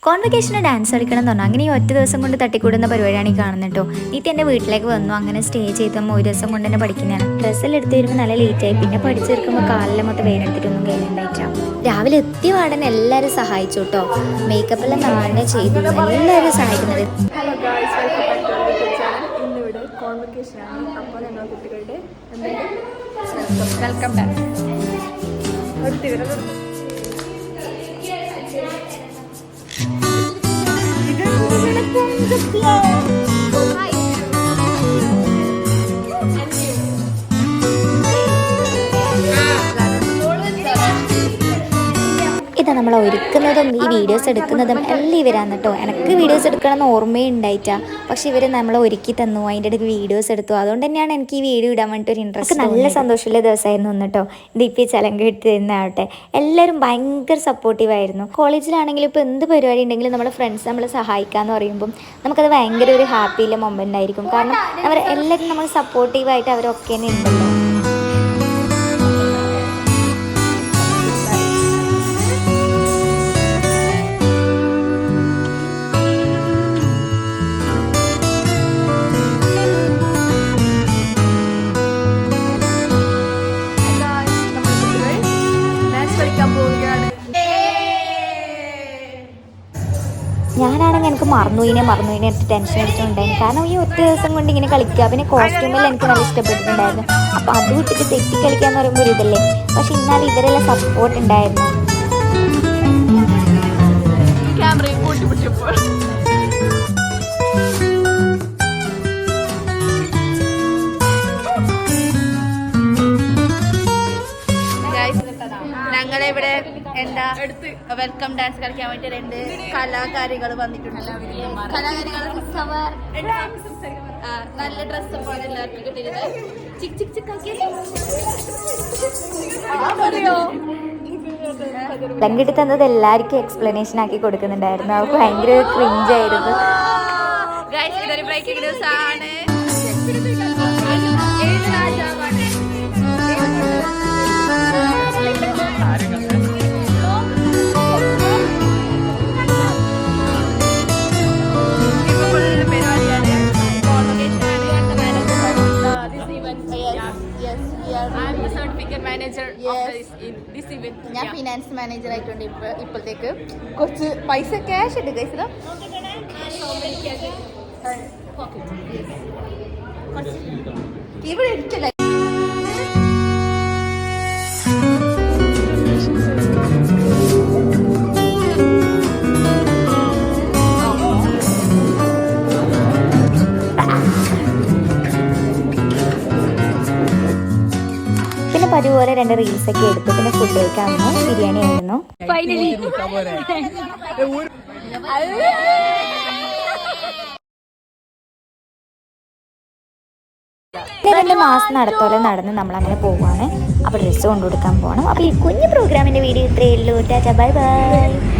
കോൺവെക്കേഷന് dance കളിക്കണം എന്ന് പറഞ്ഞു. അങ്ങനെ ഈ ഒറ്റ ദിവസം കൊണ്ട് തട്ടിക്കൂടുന്ന പരിപാടിയാണ് ഈ കാണുന്നത് കേട്ടോ. നീത്തി എൻ്റെ വീട്ടിലേക്ക് വന്നു. അങ്ങനെ സ്റ്റേ ചെയ്തപ്പോൾ ഒരു ദിവസം കൊണ്ട് തന്നെ പഠിക്കുന്നതാണ്. ഡ്രസ്സെല്ലാം എടുത്ത് വരുമ്പോൾ നല്ല ലേറ്റായി. പിന്നെ പഠിച്ചെടുക്കുമ്പോൾ കാലിലെ മൊത്തം വേനെടുത്തിട്ടൊന്നും കയ്യിലുണ്ടായിട്ടാണ്. രാവിലെ എത്തിയ പാടനെ എല്ലാവരും സഹായിച്ചു കേട്ടോ. മേക്കപ്പെല്ലാം നന്നായി ചെയ്തു. എല്ലാവരും സഹായിക്കുന്നത്. Welcome back. ഇതാ നമ്മൾ ഒരുക്കുന്നതും ഈ വീഡിയോസ് എടുക്കുന്നതും എല്ലാം ഇവരാണ് കേട്ടോ. എനിക്ക് വീഡിയോസ് എടുക്കണമെന്ന് ഓർമ്മയുണ്ടായിട്ടാ. പക്ഷെ ഇവർ നമ്മളെ ഒരുക്കി തന്നു, അതിൻ്റെ ഇടയ്ക്ക് വീഡിയോസ് എടുത്തു. അതുകൊണ്ട് തന്നെയാണ് എനിക്ക് ഈ വീഡിയോ ഇടാൻ വേണ്ടിയിട്ട് ഒരു ഇൻട്രസ്റ്റ്. നല്ല സന്തോഷമുള്ള ദിവസമായിരുന്നു കേട്ടോ. ദീപി ചലങ്ക ഇട്ട് തരുന്നതാവട്ടെ. എല്ലാവരും ഭയങ്കര സപ്പോർട്ടീവായിരുന്നു. കോളേജിലാണെങ്കിലും ഇപ്പോൾ എന്ത് പരിപാടി ഉണ്ടെങ്കിലും നമ്മുടെ ഫ്രണ്ട്സ് നമ്മളെ സഹായിക്കാമെന്ന് പറയുമ്പം നമുക്കത് ഭയങ്കര ഒരു ഹാപ്പിയുള്ള മൊമെൻ്റ് ആയിരിക്കും. കാരണം അവർ എല്ലാവരും നമ്മൾ സപ്പോർട്ടീവായിട്ട് അവരൊക്കെ തന്നെ ഉണ്ടല്ലോ. ഞാനാണെങ്കിൽ എനിക്ക് മറന്നുപോയിനെ എനിക്ക് ടെൻഷൻ അടിച്ചിട്ടുണ്ടായിരുന്നു. കാരണം ഈ ഒറ്റ ദിവസം കൊണ്ട് ഇങ്ങനെ കളിക്കുക. പിന്നെ കോസ്റ്റ്യൂമെല്ലാം എനിക്ക് നല്ല ഇഷ്ടപ്പെട്ടിട്ടുണ്ടായിരുന്നു. അപ്പോൾ അത് വിട്ടിട്ട് തെറ്റി കളിക്കുക എന്ന് പറയുമ്പോൾ ഒരു ഇതല്ലേ. പക്ഷെ എന്നാൽ ഇവരെല്ലാം സപ്പോർട്ട് ഉണ്ടായിരുന്നു. ഞങ്ങളിവിടെ എന്താ വെൽക്കം ഡാൻസ് കളിക്കാൻ വേണ്ടി 2 കലാകാരികൾ വന്നിട്ടുണ്ട്. കലാകാരികൾ നല്ല ഡ്രസ്സ് പോലെ എല്ലാവർക്കും കിട്ടിയിരുന്നത്. ചിക് ചിക് ചിക്കാക്കി ലങ്കിട്ട് തന്നത് എല്ലാവർക്കും എക്സ്പ്ലനേഷൻ ആക്കി കൊടുക്കുന്നുണ്ടായിരുന്നു. അവർക്ക് ഭയങ്കര ക്രിഞ്ചായിരുന്നു. ഇതൊരു ബ്രേക്കിംഗ് ന്യൂസ് ആണ്. ഞാൻ ഫിനാൻസ് മാനേജർ ആയിട്ടുണ്ട്. ഇപ്പോഴത്തേക്ക് കുറച്ച് പൈസ ക്യാഷ് ഉണ്ട് കൈസിലോ. ഇവിടെ ഇരിക്കില്ല. അതുപോലെ 2 റീൽസൊക്കെ എടുത്തു. പിന്നെ ഫുഡ് കഴിക്കാൻ വന്നു. ബിരിയാണി ആയിരുന്നു. രണ്ട് മാസം നടത്തോളം നടന്ന് നമ്മളങ്ങനെ പോവുകയാണ്. അപ്പോൾ ഡ്രസ്സ് കൊണ്ടുകൊടുക്കാൻ പോകണം. അപ്പോൾ ഈ കുഞ്ഞു പ്രോഗ്രാമിൻ്റെ വീഡിയോ ഇത്രയേ ഉള്ളൂ. Tata bye bye.